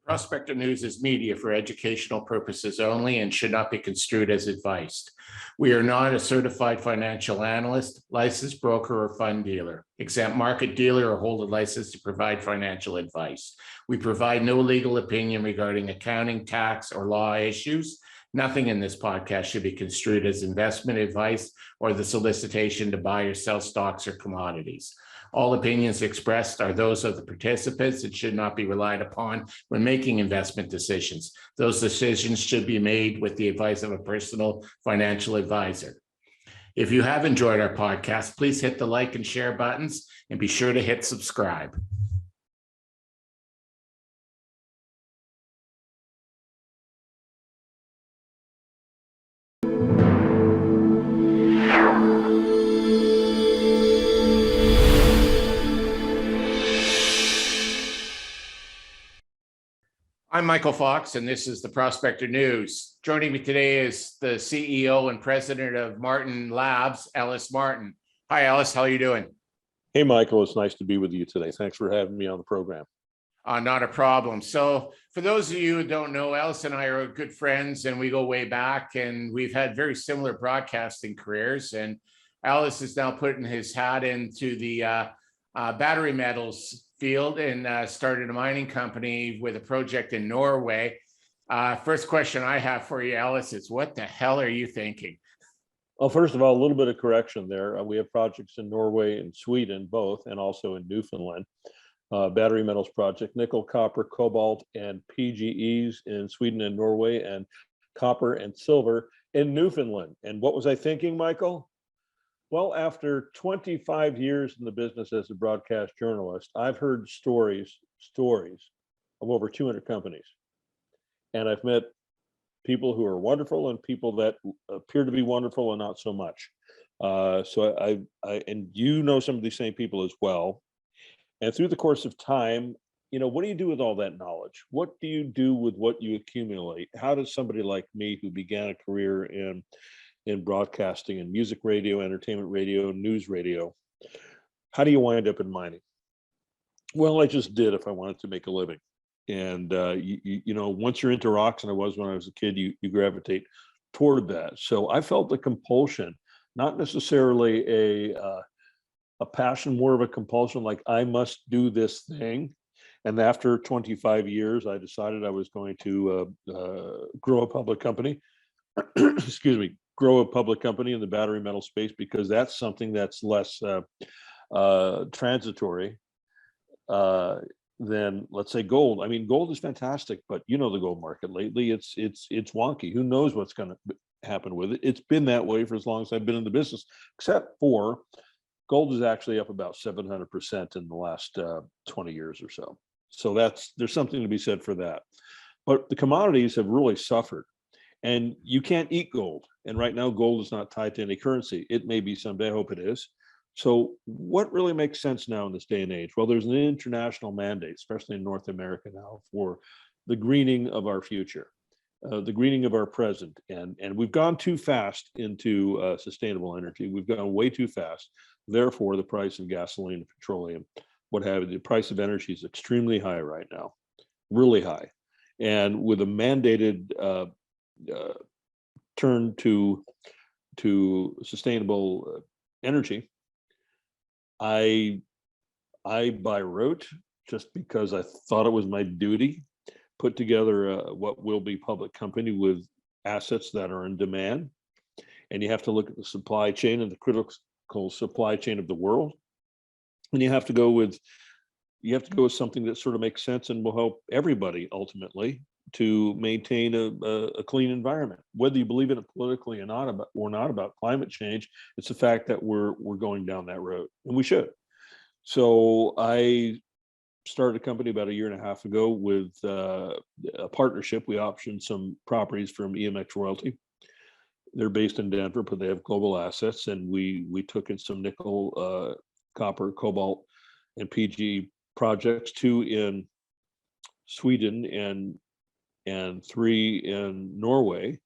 Prospector News is media for educational purposes only and should not be construed as advice. We are not a certified financial analyst, licensed broker, or fund dealer, exempt market dealer, or hold a license to provide financial advice. We provide no legal opinion regarding accounting, tax, or law issues. Nothing in this podcast should be construed as investment advice or the solicitation to buy or sell stocks or commodities. All opinions expressed are those of the participants and should not be relied upon when making investment decisions. Those decisions should be made with the advice of a personal financial advisor. If you have enjoyed our podcast, please hit the like and share buttons and be sure to hit subscribe. I'm Michael Fox, and this is the Prospector News. Joining me today is the CEO and president of Martin Labs, Ellis Martin. Hi, Ellis. How are you doing? Hey, Michael. It's nice to be with you today. Thanks for having me on the program. Not a problem. So for those of you who don't know, Ellis and I are good friends, and we go way back, and we've had very similar broadcasting careers. And Ellis is now putting his hat into the battery metals field and started a mining company with a project in Norway. First question I have for you, Ellis, is what the hell are you thinking? Well, first of all, a little bit of correction there. We have projects in Norway and Sweden, both, and also in Newfoundland. Battery metals project, nickel, copper, cobalt, and PGEs in Sweden and Norway, and copper and silver in Newfoundland. And what was I thinking, Michael? Well, after 25 years in the business as a broadcast journalist, I've heard stories of over 200 companies. And I've met people who are wonderful and people that appear to be wonderful and not so much. So I and you know some of these same people as well. And through the course of time, you know, what do you do with all that knowledge? What do you do with what you accumulate? How does somebody like me, who began a career in broadcasting and music radio, entertainment radio, news radio, how do you wind up in mining? Well, I just did if I wanted to make a living. And you know, once you're into rocks, and I was when I was a kid, you gravitate toward that. So I felt the compulsion, not necessarily a passion, more of a compulsion, like I must do this thing. And after 25 years, I decided I was going to grow a public company. Excuse me. Grow a public company in the battery metal space, because that's something that's less transitory than, let's say, gold. I mean, gold is fantastic, but you know the gold market lately, it's wonky. Who knows what's going to happen with it? It's been that way for as long as I've been in the business, except for gold is actually up about 700% in the last 20 years or so. So there's something to be said for that. But the commodities have really suffered. And you can't eat gold. And right now, gold is not tied to any currency. It may be someday, I hope it is. So what really makes sense now in this day and age? Well, there's an international mandate, especially in North America now, for the greening of our future, the greening of our present. And we've gone too fast into sustainable energy. We've gone way too fast. Therefore, the price of gasoline and petroleum, what have you, the price of energy is extremely high right now, really high. And with a mandated turn to sustainable energy, I by rote, just because I thought it was my duty, put together what will be public company with assets that are in demand. And you have to look at the supply chain and the critical supply chain of the world, and you have to go with something that sort of makes sense and will help everybody ultimately to maintain a clean environment. Whether you believe in it politically or not about climate change, it's the fact that we're going down that road, and we should. So I started a company about a year and a half ago with a partnership. We optioned some properties from EMX Royalty. They're based in Denver, but they have global assets, and we took in some nickel, copper, cobalt, and PG projects, 2 in Sweden and 3 in Norway,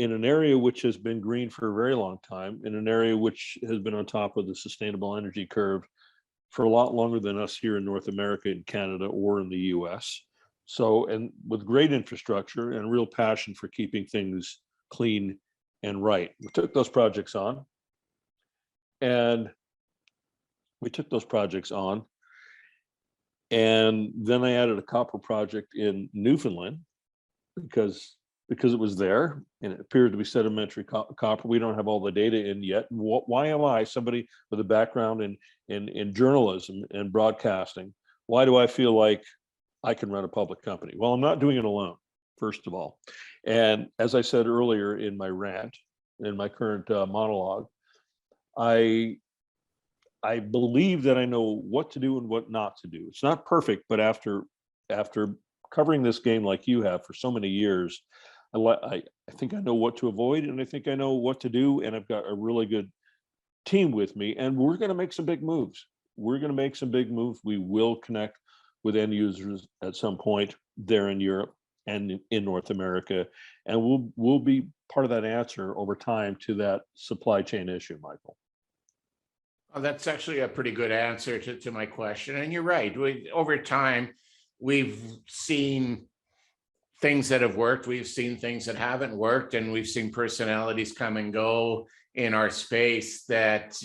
in an area which has been green for a very long time, in an area which has been on top of the sustainable energy curve for a lot longer than us here in North America, in Canada, or in the US. So, and with great infrastructure and real passion for keeping things clean and right. We took those projects on, and then I added a copper project in Newfoundland because it was there and it appeared to be sedimentary copper. We don't have all the data in yet. Why am I, somebody with a background in journalism and broadcasting, why do I feel like I can run a public company? Well, I'm not doing it alone, first of all. And as I said earlier in my rant, in my current monologue, I believe that I know what to do and what not to do. It's not perfect, but after covering this game like you have for so many years, I think I know what to avoid, and I think I know what to do, and I've got a really good team with me, and we're going to make some big moves. We will connect with end users at some point there in Europe and in North America, and we'll be part of that answer over time to that supply chain issue, Michael. Oh, that's actually a pretty good answer to my question. And you're right. Over time, we've seen things that have worked. We've seen things that haven't worked. And we've seen personalities come and go in our space that,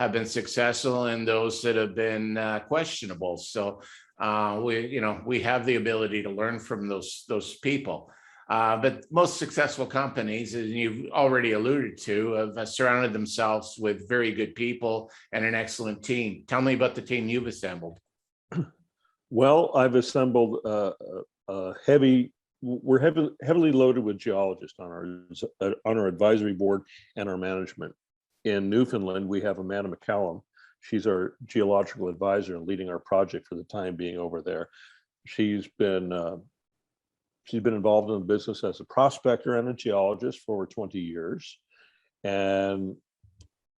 have been successful and those that have been questionable. So we have the ability to learn from those people. But most successful companies, as you've already alluded to, have surrounded themselves with very good people and an excellent team. Tell me about the team you've assembled. Well, I've assembled we're heavily loaded with geologists on our advisory board and our management. In Newfoundland, we have Amanda McCallum. She's our geological advisor and leading our project for the time being over there. She's been involved in the business as a prospector and a geologist for over 20 years, and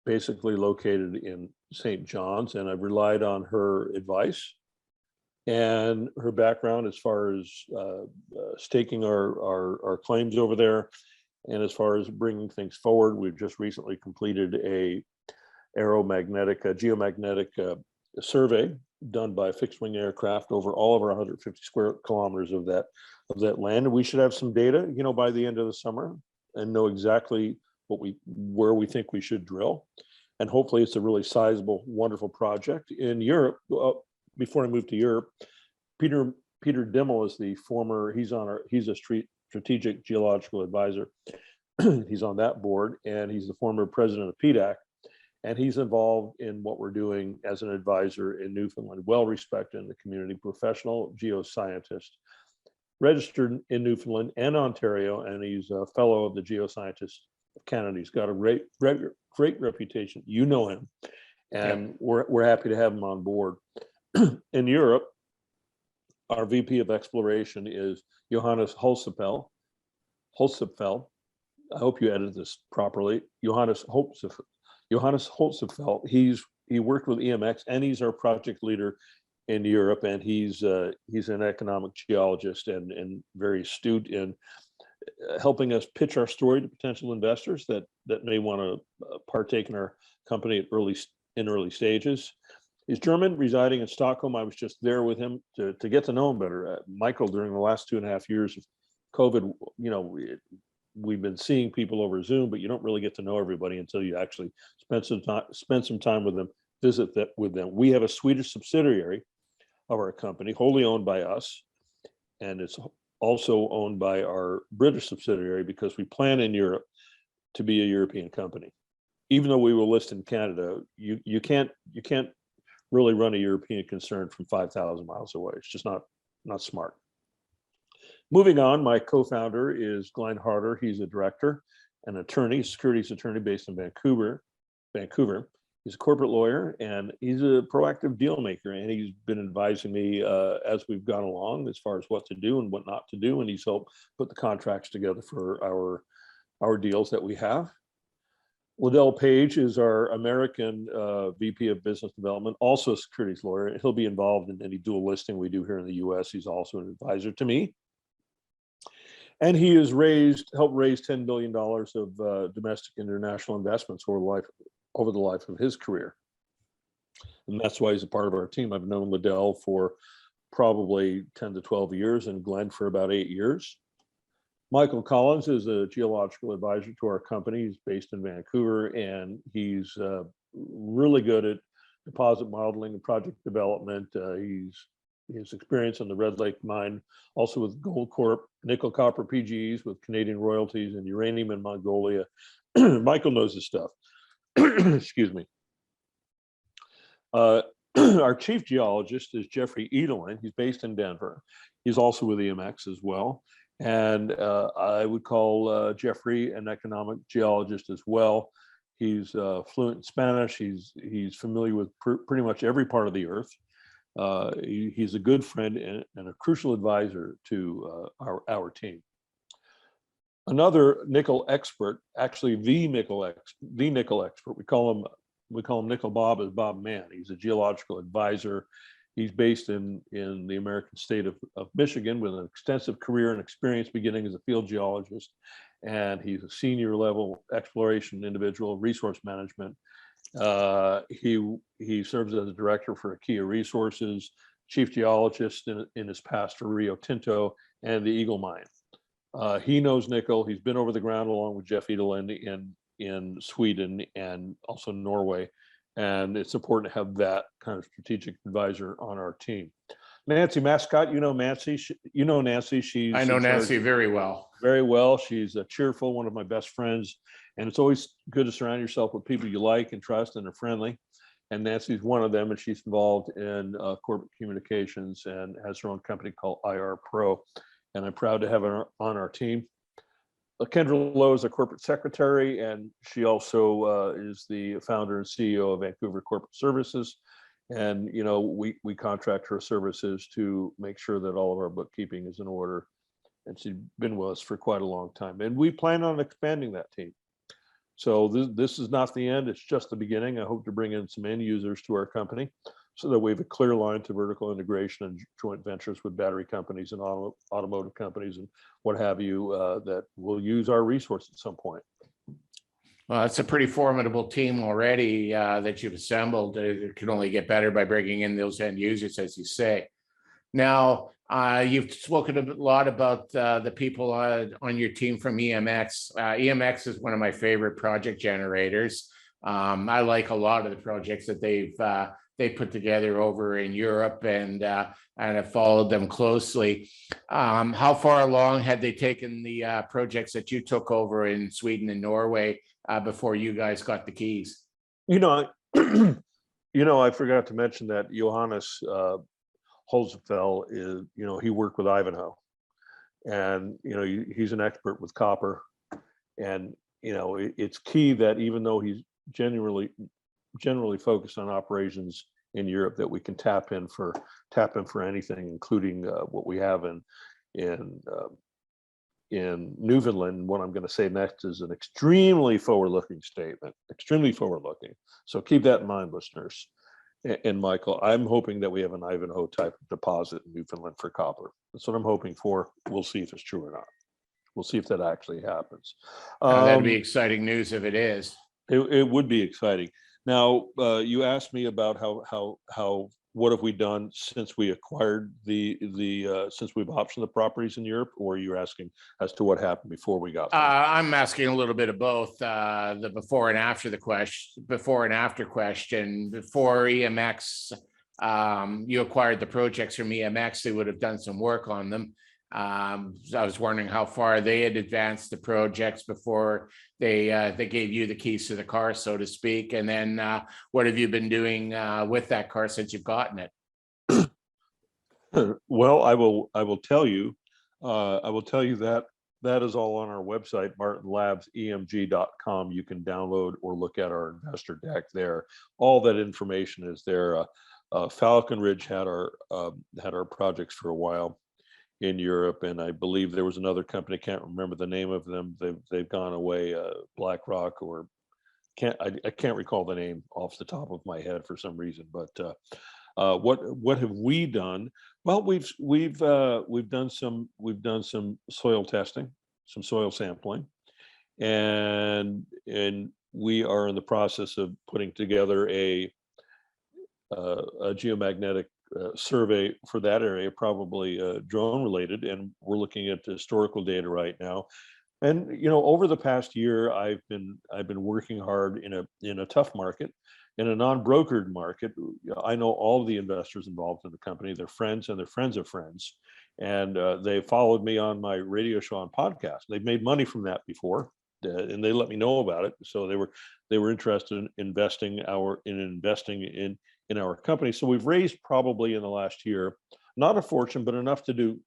basically located in St. John's. And I've relied on her advice and her background as far as staking our claims over there, and as far as bringing things forward. We've just recently completed a geomagnetic survey done by a fixed wing aircraft over all of our 150 square kilometers of that land. And we should have some data, by the end of the summer, and know exactly where we think we should drill. And hopefully it's a really sizable, wonderful project. In Europe, before I moved to Europe, Peter Dimmel is he's a strategic geological advisor. He's on that board, and he's the former president of PDAC. And he's involved in what we're doing as an advisor in Newfoundland, well respected in the community, professional geoscientist, registered in Newfoundland and Ontario, and he's a fellow of the Geoscientists of Canada. He's got a great reputation. You know him, and yeah, we're happy to have him on board. In Europe, our VP of exploration is Johannes Holzapfel. I hope you edited this properly. Johannes Holzapfel. He worked with EMX, and he's our project leader in Europe, and he's an economic geologist and very astute in helping us pitch our story to potential investors that may want to partake in our company at early stages. He's German, residing in Stockholm. I was just there with him to get to know him better. Michael, during the last 2.5 years of COVID, we've been seeing people over Zoom, but you don't really get to know everybody until you actually spend some time with them, visit with them. We have a Swedish subsidiary of our company, wholly owned by us, and it's also owned by our British subsidiary, because we plan in Europe to be a European company. Even though we will list in Canada, you can't really run a European concern from 5,000 miles away. It's just not smart. Moving on, my co-founder is Glenn Harder. He's a director, an attorney, securities attorney based in Vancouver. He's a corporate lawyer, and he's a proactive deal maker, and he's been advising me as we've gone along as far as what to do and what not to do, and he's helped put the contracts together for our deals that we have. Liddell Page is our American VP of Business Development, also a securities lawyer. He'll be involved in any dual listing we do here in the US. He's also an advisor to me. And he has helped raise $10 billion of domestic international investments over the life of his career. And that's why he's a part of our team. I've known Liddell for probably 10 to 12 years, and Glenn for about 8 years. Michael Collins is a geological advisor to our company. He's based in Vancouver, and he's really good at deposit modeling and project development. He has experience on the Red Lake mine, also with Gold Corp, nickel, copper, PGEs with Canadian royalties, and uranium in Mongolia. Michael knows his stuff. Excuse me. Our chief geologist is Jeffrey Edelin. He's based in Denver. He's also with EMX as well. And I would call Jeffrey an economic geologist as well. He's fluent in Spanish. He's familiar with pretty much every part of the earth. He's a good friend and a crucial advisor to our team. Another nickel expert, actually the nickel expert. We call him Nickel Bob, is Bob Mann. He's a geological advisor. He's based in the American state of Michigan with an extensive career and experience beginning as a field geologist. And he's a senior level exploration individual, resource management. He serves as a director for Akia Resources, chief geologist in his past for Rio Tinto and the Eagle Mine. He knows nickel. He's been over the ground along with Jeff Edelin in Sweden and also Norway. And it's important to have that kind of strategic advisor on our team. Nancy Mascott, you know Nancy. She's I know Nancy very well. Very well. She's a cheerful, one of my best friends. And it's always good to surround yourself with people you like and trust and are friendly. And Nancy's one of them, and she's involved in corporate communications and has her own company called IR Pro. And I'm proud to have her on our team. Kendra Lowe is a corporate secretary, and she also is the founder and CEO of Vancouver Corporate Services. And, you know, we contract her services to make sure that all of our bookkeeping is in order. And she's been with us for quite a long time. And we plan on expanding that team. So this is not the end, it's just the beginning. I hope to bring in some end users to our company so that we have a clear line to vertical integration and joint ventures with battery companies and automotive companies and what have you that will use our resource at some point. Well, it's a pretty formidable team already that you've assembled. It can only get better by bringing in those end users, as you say. Now, you've spoken a lot about the people on your team from EMX. EMX is one of my favorite project generators. I like a lot of the projects that they put together over in Europe, and have followed them closely. How far along had they taken the projects that you took over in Sweden and Norway before you guys got the keys? You know, I forgot to mention that Johannes Holzefeld is, he worked with Ivanhoe, and he's an expert with copper, and it's key that even though he's generally focused on operations in Europe, that we can tap in for anything, including what we have in Newfoundland. What I'm going to say next is an extremely forward-looking statement, extremely forward-looking. So keep that in mind, listeners. And Michael, I'm hoping that we have an Ivanhoe type of deposit in Newfoundland for copper. That's what I'm hoping for. We'll see if it's true or not. We'll see if that actually happens. That'd be exciting news if it is. It would be exciting. Now, you asked me about how what have we done since we acquired since we've optioned the properties in Europe, or you're asking as to what happened before we got there? I'm asking a little bit of both. The before and after question. Before EMX, you acquired the projects from EMX. They would have done some work on them. I was wondering how far they had advanced the projects before they gave you the keys to the car, so to speak. And then what have you been doing with that car since you've gotten it? Well, I will tell you that is all on our website, martinlabsemg.com. You can download or look at our investor deck there. All that information is there. Falcon Ridge had our projects for a while in Europe, and I believe there was another company, can't remember the name of them. They've gone away, BlackRock, or I can't recall the name off the top of my head for some reason. But what have we done? Well, we've done some soil testing, some soil sampling, and we are in the process of putting together a geomagnetic survey for that area, probably drone related, and we're looking at historical data right now. And over the past year, I've been working hard in a tough market, in a non-brokered market. I know all of the investors involved in the company, their friends and their friends of friends, and they followed me on my radio show and podcast. They've made money from that before, and they let me know about it. So they were interested in investing in our company. So we've raised, probably in the last year, not a fortune, but enough to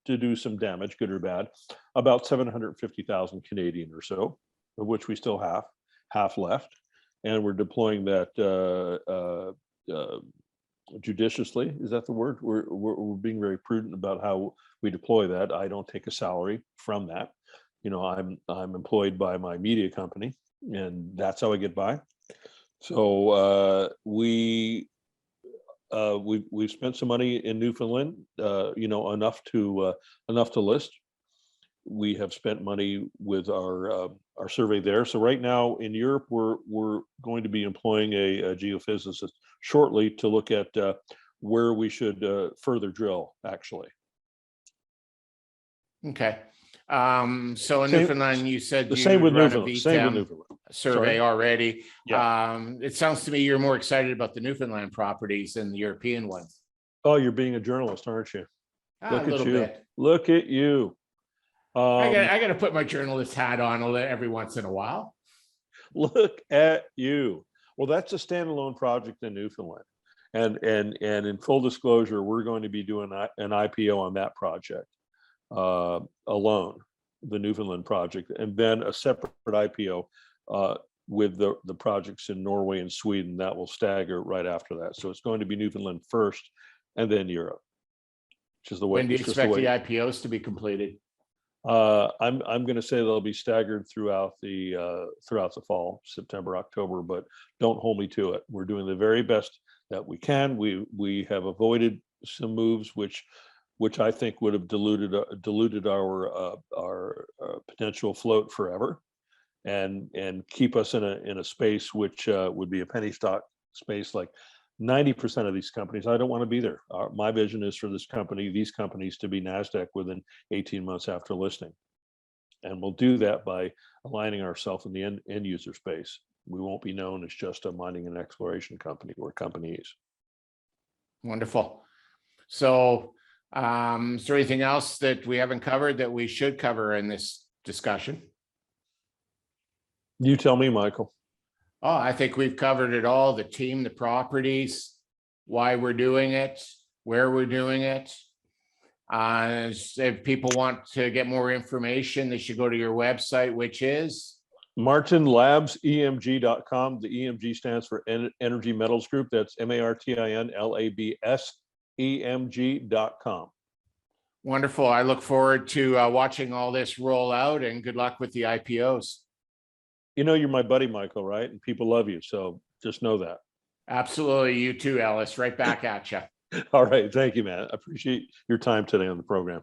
do some damage, good or bad, about 750,000 Canadian or so, of which we still have half left, and we're deploying that judiciously. Is that the word? We're being very prudent about how we deploy that. I don't take a salary from that. I'm employed by my media company, and that's how I get by. So we've spent some money in Newfoundland, enough to list. We have spent money with our survey there. So right now in Europe, we're going to be employing a geophysicist shortly to look at where we should further drill, actually. Okay. So in Newfoundland, you said the you same with run a Newfoundland. Same with Newfoundland. survey already. Yeah. It sounds to me you're more excited about the Newfoundland properties than the European ones. Oh, you're being a journalist, aren't you? A little bit. Look at you. I got to put my journalist hat on every once in a while. Look at you. Well, that's a standalone project in Newfoundland. And in full disclosure, we're going to be doing an IPO on that project alone, the Newfoundland project, and then a separate IPO with the projects in Norway and Sweden that will stagger right after that. So it's going to be Newfoundland first and then Europe, which is the way. When do you expect the IPOs to be completed? I'm going to say they'll be staggered throughout the fall, September, October, but don't hold me to it. We're doing the very best that we can. We have avoided some moves which I think would have diluted our potential float forever, and keep us in a space which would be a penny stock space. Like 90% of these companies, I don't want to be there. My vision is for these companies to be NASDAQ within 18 months after listing. And we'll do that by aligning ourselves in the end user space. We won't be known as just a mining and exploration company. We're companies. Wonderful. So is there anything else that we haven't covered that we should cover in this discussion? You tell me, Michael. Oh, I think we've covered it all: the team, the properties, why we're doing it, where we're doing it. If people want to get more information, they should go to your website, which is martinlabsemg.com. The EMG stands for Energy Metals Group. That's MARTINLABSEMG.com. Wonderful. I look forward to watching all this roll out, and good luck with the IPOs. You're my buddy, Michael, right? And people love you. So just know that. Absolutely. You too, Ellis. Right back at you. All right. Thank you, man. I appreciate your time today on the program.